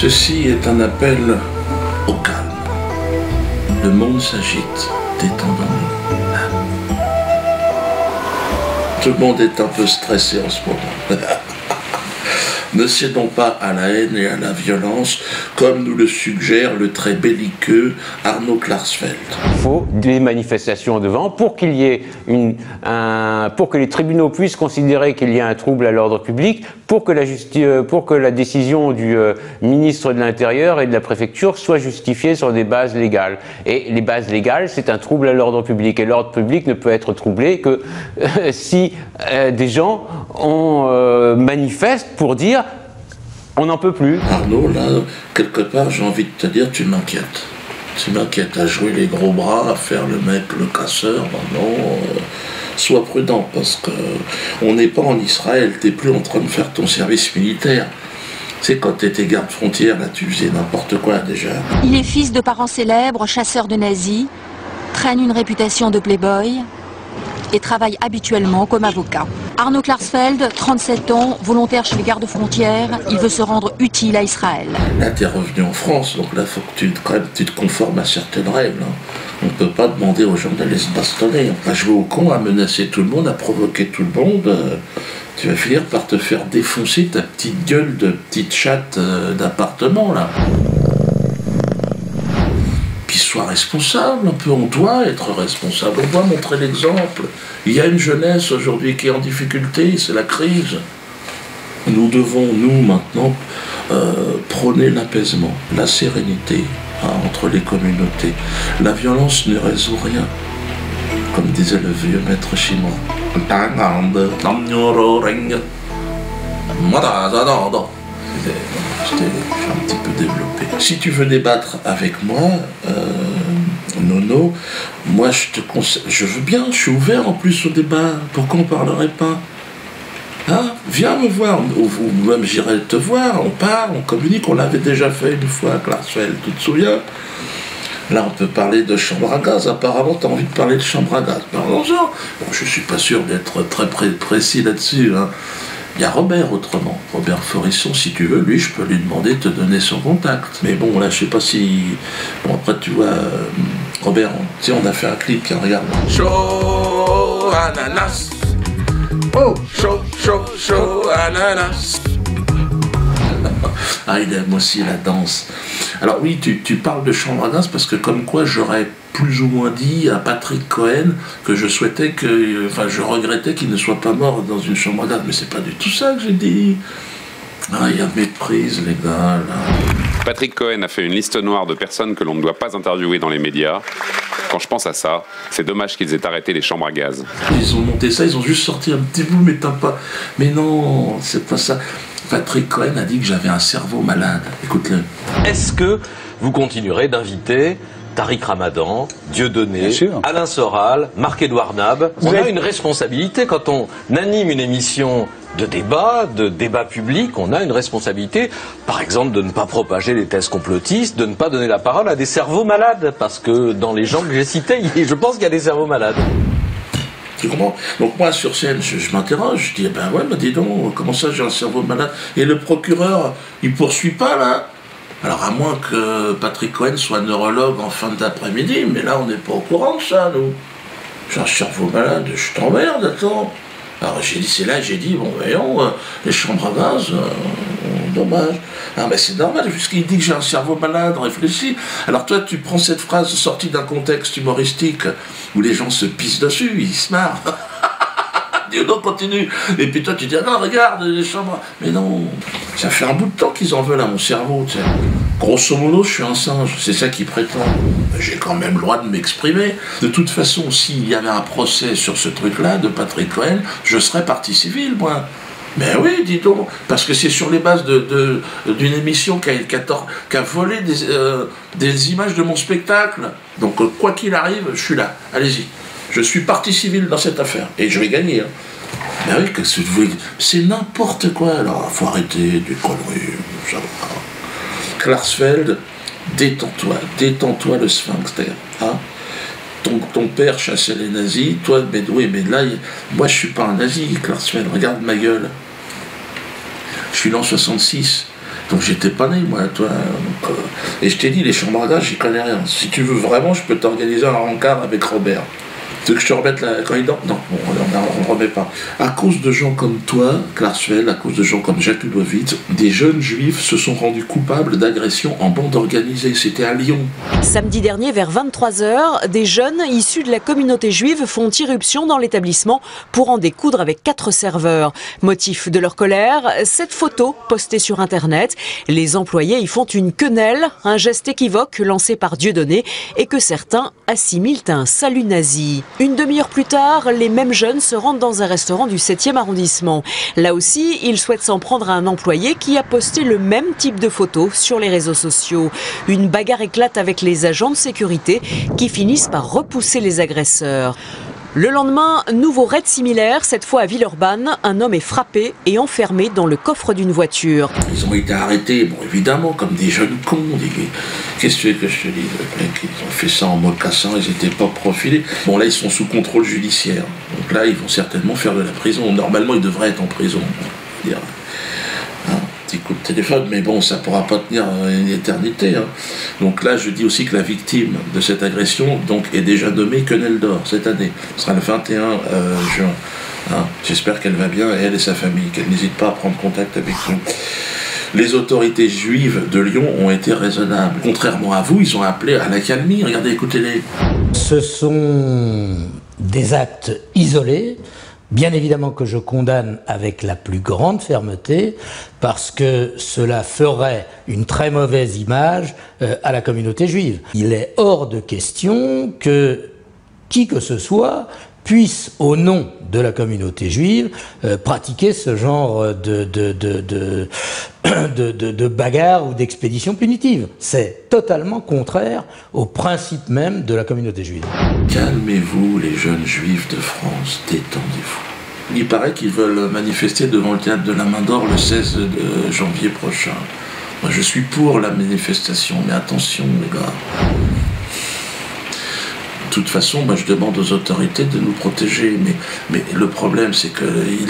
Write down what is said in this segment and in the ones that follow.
Ceci est un appel au calme. Le monde s'agite, détendons-nous. Tout le monde est un peu stressé en ce moment. Ne cédons pas à la haine et à la violence, comme nous le suggère le très belliqueux Arnaud Klarsfeld. Il faut des manifestations devant pour qu'il y ait pour que les tribunaux puissent considérer qu'il y a un trouble à l'ordre public, pour que la décision du ministre de l'Intérieur et de la préfecture soit justifiée sur des bases légales. Et les bases légales, c'est un trouble à l'ordre public. Et l'ordre public ne peut être troublé que si des gens manifestent pour dire on n'en peut plus. Arnaud, là, quelque part, j'ai envie de te dire, tu m'inquiètes. Tu m'inquiètes à jouer les gros bras, à faire le mec, le casseur. Non, sois prudent, parce que on n'est pas en Israël, t'es plus en train de faire ton service militaire. Tu sais, quand t'étais garde frontière, là, tu faisais n'importe quoi déjà. Il est fils de parents célèbres, chasseur de nazis, traîne une réputation de playboy et travaille habituellement comme avocat. Arnaud Klarsfeld, 37 ans, volontaire chez les gardes-frontières, il veut se rendre utile à Israël. Là, t'es revenu en France, donc là, il faut que tu te conformes à certaines règles. Hein. On ne peut pas demander aux gens d'aller se bastonner. À jouer au con, à menacer tout le monde, à provoquer tout le monde. Tu vas finir par te faire défoncer ta petite gueule de petite chatte d'appartement, là. Sois responsable, un peu, on doit être responsable, on doit montrer l'exemple. Il y a une jeunesse aujourd'hui qui est en difficulté, c'est la crise. Nous devons, nous, maintenant, prôner l'apaisement, la sérénité entre les communautés. La violence ne résout rien, comme disait le vieux maître chinois. Je suis un petit peu développé. Si tu veux débattre avec moi, Nono, moi je veux bien, je suis ouvert en plus au débat. Pourquoi on ne parlerait pas? Hein? Viens me voir, ou même j'irai te voir, on parle, on communique, on l'avait déjà fait une fois à Klarsfeld, tu te souviens? Là, on peut parler de chambre à gaz. Apparemment, tu as envie de parler de chambre à gaz. Parlons-en. Bon, je ne suis pas sûr d'être très précis là-dessus. Hein. Il y a Robert autrement, Robert Forisson, si tu veux, lui, je peux lui demander de te donner son contact. Mais bon, là, je sais pas si... Bon, après, tu vois, Robert, tu sais, on a fait un clip, tiens, regarde. Chaud ananas. Oh, chaud ananas. Ah, il aime aussi la danse. Alors oui, tu parles de chambre à gaz parce que comme quoi j'aurais plus ou moins dit à Patrick Cohen que je souhaitais que, enfin je regrettais qu'il ne soit pas mort dans une chambre à gaz, mais c'est pas du tout ça que j'ai dit. Ah, il y a méprise les gars là. Patrick Cohen a fait une liste noire de personnes que l'on ne doit pas interviewer dans les médias. Quand je pense à ça, c'est dommage qu'ils aient arrêté les chambres à gaz. Ils ont monté ça, ils ont juste sorti un petit bout, mais t'as pas... Mais non, c'est pas ça. Patrick Cohen a dit que j'avais un cerveau malade. Écoute-le. Est-ce que vous continuerez d'inviter Tariq Ramadan, Dieudonné, Alain Soral, Marc-Édouard Nab? On a une responsabilité quand on anime une émission de débat public, on a une responsabilité, par exemple, de ne pas propager les thèses complotistes, de ne pas donner la parole à des cerveaux malades, parce que dans les gens que j'ai cités, je pense qu'il y a des cerveaux malades. Tu comprends? Donc moi, sur scène, je m'interroge, je dis, ben ouais, mais dis donc, comment ça, j'ai un cerveau malade? Et le procureur, il poursuit pas, là? Alors à moins que Patrick Cohen soit neurologue en fin d'après-midi, mais là, on n'est pas au courant de ça, nous. J'ai un cerveau malade, je t'emmerde, attends. Alors j'ai dit, c'est là, j'ai dit, bon voyons, les chambres à gaz, dommage. Ah ben c'est normal, puisqu'il dit que j'ai un cerveau malade, réfléchis. Alors toi, tu prends cette phrase sortie d'un contexte humoristique où les gens se pissent dessus, ils se marrent. Dis donc, continue. Et puis toi, tu dis, ah non, regarde, les chambres... Mais non, ça fait un bout de temps qu'ils en veulent à mon cerveau, tu sais. Grosso modo, je suis un singe, c'est ça qu'ils prétendent. J'ai quand même le droit de m'exprimer. De toute façon, s'il y avait un procès sur ce truc-là, de Patrick Cohen, je serais partie civile, moi. Mais oui, dis donc, parce que c'est sur les bases d'une émission qui a volé des images de mon spectacle. Donc, quoi qu'il arrive, je suis là. Allez-y. Je suis partie civile dans cette affaire. Et je vais gagner. Hein. Ben oui, qu'est-ce que vous voulez... C'est n'importe quoi. Alors, il faut arrêter des conneries. Ça va. Klarsfeld, détends-toi le sphincter. Hein. Ton père chassait les nazis, toi, mais oui, mais là, moi je suis pas un nazi, Klarsfeld, regarde ma gueule. Je suis l'an 66. Donc j'étais pas né, moi, toi. Donc, et je t'ai dit, les chambres à gaz, j'y connais rien. Si tu veux vraiment, je peux t'organiser un rencard avec Robert. Tu veux que je te remette quand il dort? Non, bon, on ne remet pas. À cause de gens comme toi, Klarsfeld, à cause de gens comme Jakubowicz, des jeunes juifs se sont rendus coupables d'agressions en bande organisée. C'était à Lyon. Samedi dernier, vers 23h, des jeunes issus de la communauté juive font irruption dans l'établissement pour en découdre avec 4 serveurs. Motif de leur colère, cette photo postée sur Internet. Les employés y font une quenelle, un geste équivoque lancé par Dieudonné et que certains assimilent à un salut nazi. Une demi-heure plus tard, les mêmes jeunes se rendent dans un restaurant du 7e arrondissement. Là aussi, ils souhaitent s'en prendre à un employé qui a posté le même type de photo sur les réseaux sociaux. Une bagarre éclate avec les agents de sécurité qui finissent par repousser les agresseurs. Le lendemain, nouveau raid similaire, cette fois à Villeurbanne. Un homme est frappé et enfermé dans le coffre d'une voiture. Ils ont été arrêtés, bon évidemment, comme des jeunes cons. Qu'est-ce que tu veux que je te dise? Ils ont fait ça en mocassin, ils n'étaient pas profilés. Bon là, ils sont sous contrôle judiciaire. Donc là, ils vont certainement faire de la prison. Normalement, ils devraient être en prison. Petit coup de téléphone, mais bon, ça ne pourra pas tenir une éternité. Donc là, je dis aussi que la victime de cette agression donc, est déjà nommée quenelle d'or cette année. Ce sera le 21 juin. J'espère qu'elle va bien, elle et sa famille, qu'elle n'hésite pas à prendre contact avec nous. Les autorités juives de Lyon ont été raisonnables. Contrairement à vous, ils ont appelé à l'accalmie. Regardez, écoutez-les. Ce sont des actes isolés. Bien évidemment que je condamne avec la plus grande fermeté parce que cela ferait une très mauvaise image à la communauté juive. Il est hors de question que qui que ce soit puisse, au nom de la communauté juive, pratiquer ce genre de bagarre ou d'expédition punitive. C'est totalement contraire au principe même de la communauté juive. Calmez-vous, les jeunes juifs de France, détendez-vous. Il paraît qu'ils veulent manifester devant le théâtre de la Main d'Or le 16 janvier prochain. Moi, je suis pour la manifestation, mais attention, les gars. De toute façon, moi, je demande aux autorités de nous protéger. Mais le problème, c'est que il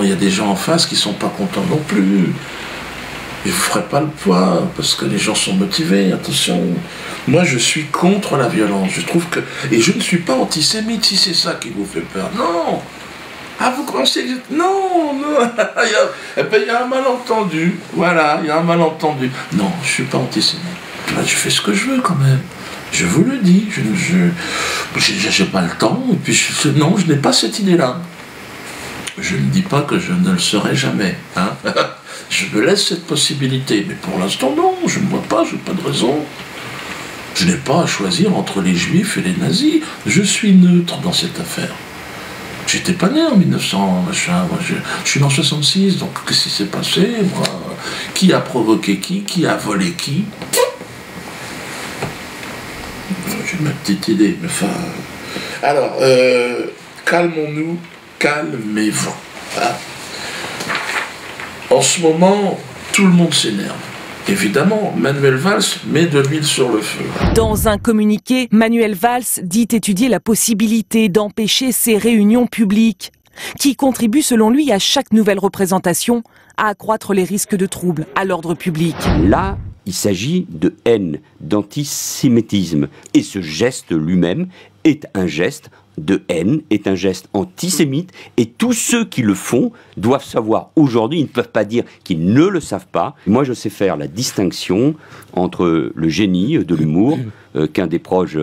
y a des gens en face qui ne sont pas contents non plus. Et vous ne ferez pas le poids, parce que les gens sont motivés, attention. Moi, je suis contre la violence. Je trouve que... Et je ne suis pas antisémite, si c'est ça qui vous fait peur. Non. Ah, vous pensez que... Non, non. Il y a un malentendu. Voilà, il y a un malentendu. Non, je ne suis pas antisémite. Je fais ce que je veux, quand même. Je vous le dis. Je n'ai pas le temps. Et puis, non, je n'ai pas cette idée-là. Je ne dis pas que je ne le serai jamais. Hein. Je me laisse cette possibilité. Mais pour l'instant, non. Je ne vois pas. Je n'ai pas de raison. Je n'ai pas à choisir entre les juifs et les nazis. Je suis neutre dans cette affaire. J'étais pas né en 1900, machin. Moi, je suis né en 66, donc qu'est-ce qui s'est passé, moi? Qui a provoqué qui a volé qui? J'ai ma petite idée, mais enfin... Alors, calmons-nous, calmez-vous. Hein? En ce moment, tout le monde s'énerve. Évidemment, Manuel Valls met de l'huile sur le feu. Dans un communiqué, Manuel Valls dit étudier la possibilité d'empêcher ces réunions publiques, qui contribuent selon lui à chaque nouvelle représentation à accroître les risques de troubles à l'ordre public. Là, il s'agit de haine, d'antisémitisme. Et ce geste lui-même est un geste de haine, est un geste antisémite, et tous ceux qui le font doivent savoir aujourd'hui, ils ne peuvent pas dire qu'ils ne le savent pas. Moi, je sais faire la distinction entre le génie de l'humour qu'un des proches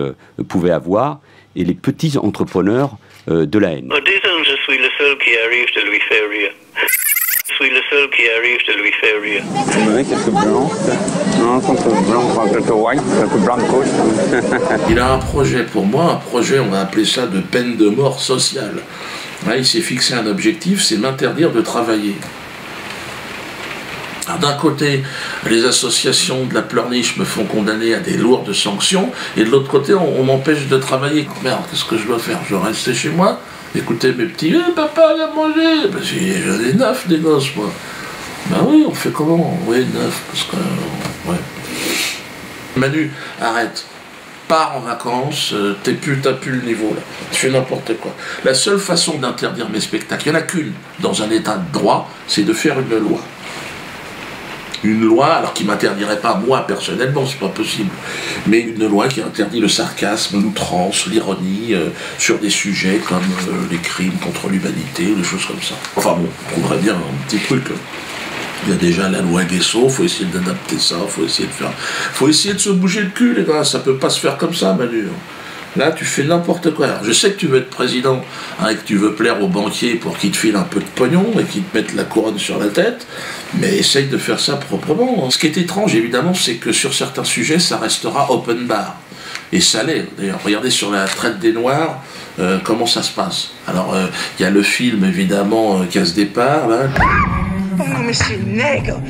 pouvait avoir et les petits entrepreneurs de la haine. Disons, je suis le seul qui arrive de lui faire rire. Je suis le seul qui arrive de lui faire rire. Vous voulez quelques blancs? Non, quelques blancs, quelques white, quelques blancos. Il a un projet pour moi, un projet, on va appeler ça de peine de mort sociale. Là, il s'est fixé un objectif, c'est m'interdire de travailler. D'un côté, les associations de la pleurniche me font condamner à des lourdes sanctions, et de l'autre côté, on m'empêche de travailler. Merde, qu'est-ce que je dois faire? Je dois rester chez moi, écouter mes petits « papa, viens manger !» Ben, j'en ai 9 des gosses, moi. Ben oui, on fait comment? Oui, 9, parce que... ouais. Manu, arrête. Pars en vacances, t'as plus le niveau, là. Tu fais n'importe quoi. La seule façon d'interdire mes spectacles, il n'y en a qu'une, dans un état de droit, c'est de faire une loi. une loi, alors qui m'interdirait pas moi personnellement, c'est pas possible, mais une loi qui interdit le sarcasme, l'outrance, l'ironie sur des sujets comme les crimes contre l'humanité ou des choses comme ça. Enfin bon, on trouverait bien un petit truc. Il y a déjà la loi Guesso, faut essayer d'adapter ça, faut essayer de se bouger le cul, les gars, ça peut pas se faire comme ça, Manu. Là, tu fais n'importe quoi. Alors, je sais que tu veux être président, et que tu veux plaire aux banquiers pour qu'ils te filent un peu de pognon et qu'ils te mettent la couronne sur la tête, mais essaye de faire ça proprement. Ce qui est étrange, évidemment, c'est que sur certains sujets, ça restera open bar. Et ça l'est, d'ailleurs. Regardez sur la traite des Noirs, comment ça se passe. Alors, il y a le film, évidemment, Casse Départ, là. Oh non, mais ces nègres,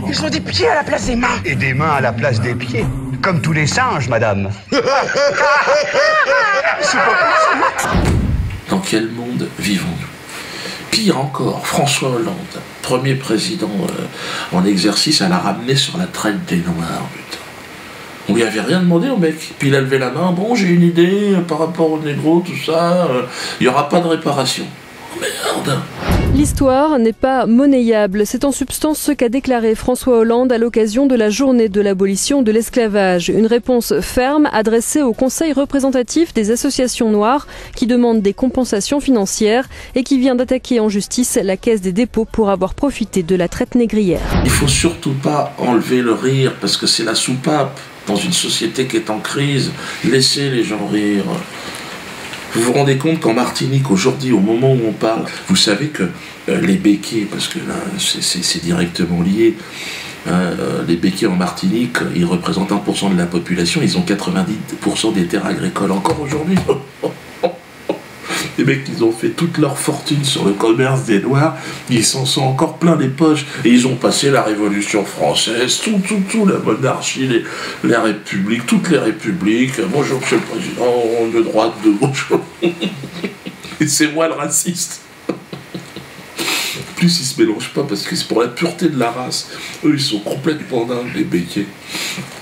ils ont des pieds à la place des mains. Et des mains à la place des pieds. Comme tous les singes, madame. Dans quel monde vivons-nous? Pire encore, François Hollande, premier président en exercice, elle a ramené sur la traite des Noirs, putain. On lui avait rien demandé au mec. Puis il a levé la main, bon, j'ai une idée par rapport aux négros, tout ça, il n'y aura pas de réparation. Merde. L'histoire n'est pas monnayable. C'est en substance ce qu'a déclaré François Hollande à l'occasion de la journée de l'abolition de l'esclavage. Une réponse ferme adressée au Conseil représentatif des associations noires qui demande des compensations financières et qui vient d'attaquer en justice la Caisse des dépôts pour avoir profité de la traite négrière. Il faut surtout pas enlever le rire parce que c'est la soupape dans une société qui est en crise. Laissez les gens rire. Vous vous rendez compte qu'en Martinique, aujourd'hui, au moment où on parle, vous savez que les béquets, parce que là, c'est directement lié, les béquets en Martinique, ils représentent 1% de la population, ils ont 90% des terres agricoles encore aujourd'hui. Les mecs, ils ont fait toute leur fortune sur le commerce des Noirs, ils s'en sont encore plein les poches, et ils ont passé la Révolution française, tout, la monarchie, les républiques, toutes les républiques. Bonjour, monsieur le président, de droite, de gauche. Et c'est moi le raciste. En plus, ils se mélangent pas parce que c'est pour la pureté de la race. Eux, ils sont complètement dingues, les béquets.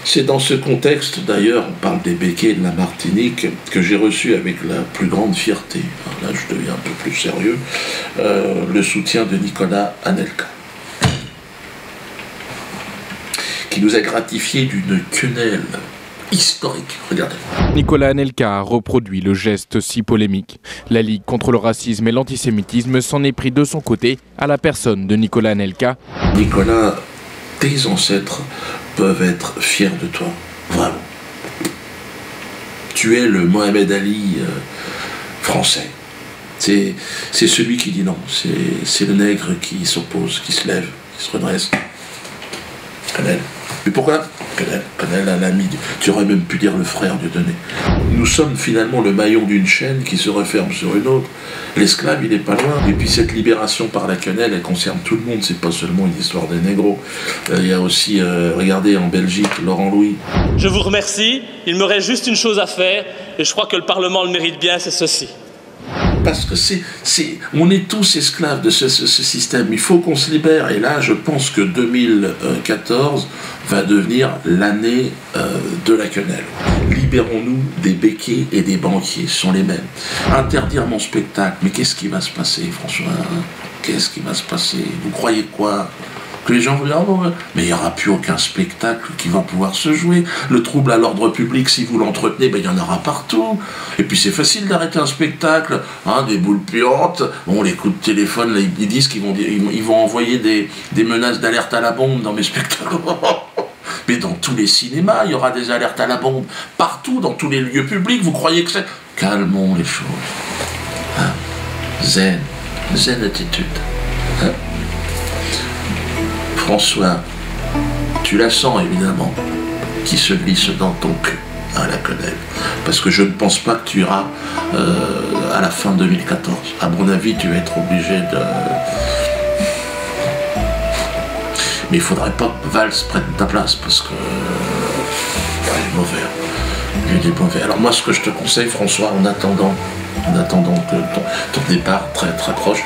C'est dans ce contexte, d'ailleurs, on parle des béquets de la Martinique, que j'ai reçu avec la plus grande fierté, là je deviens un peu plus sérieux, le soutien de Nicolas Anelka, qui nous a gratifié d'une quenelle historique. Regardez. Nicolas Anelka a reproduit le geste si polémique. La Ligue contre le racisme et l'antisémitisme s'en est pris de son côté à la personne de Nicolas Anelka. Nicolas, tes ancêtres peuvent être fiers de toi, vraiment. Tu es le Mohamed Ali français. C'est celui qui dit non, c'est le nègre qui s'oppose, qui se lève, qui se redresse. Canel. Mais pourquoi Canel, un ami, tu aurais même pu dire le frère Dieudonné. Nous sommes finalement le maillon d'une chaîne qui se referme sur une autre. L'esclave, il n'est pas loin. Et puis cette libération par la quenelle, elle concerne tout le monde. C'est pas seulement une histoire des négros. Il y a aussi, regardez, en Belgique, Laurent Louis. Je vous remercie. Il me reste juste une chose à faire. Et je crois que le Parlement le mérite bien, c'est ceci. Parce que on est tous esclaves de ce système. Il faut qu'on se libère. Et là, je pense que 2014 va devenir l'année de la quenelle. Libérons-nous des béquets et des banquiers, ce sont les mêmes. Interdire mon spectacle, mais qu'est-ce qui va se passer, François? Qu'est-ce qui va se passer? Vous croyez quoi? Que les gens vont dire, oh, mais il n'y aura plus aucun spectacle qui va pouvoir se jouer. Le trouble à l'ordre public, si vous l'entretenez, ben, il y en aura partout. Et puis c'est facile d'arrêter un spectacle, hein, des boules puantes. Bon, les coups de téléphone, là, ils disent qu'ils vont envoyer des menaces d'alerte à la bombe dans mes spectacles. Mais dans tous les cinémas, il y aura des alertes à la bombe. Partout, dans tous les lieux publics, vous croyez que c'est... Calmons les choses. Hein? Zen attitude. Hein? François, tu la sens évidemment, qui se glisse dans ton cul, à la quenelle. Parce que je ne pense pas que tu iras à la fin 2014. À mon avis, tu vas être obligé de... Mais il ne faudrait pas que Valls prenne ta place, parce que... il est mauvais. Il est mauvais. Alors moi, ce que je te conseille, François, en attendant que ton départ très très proche,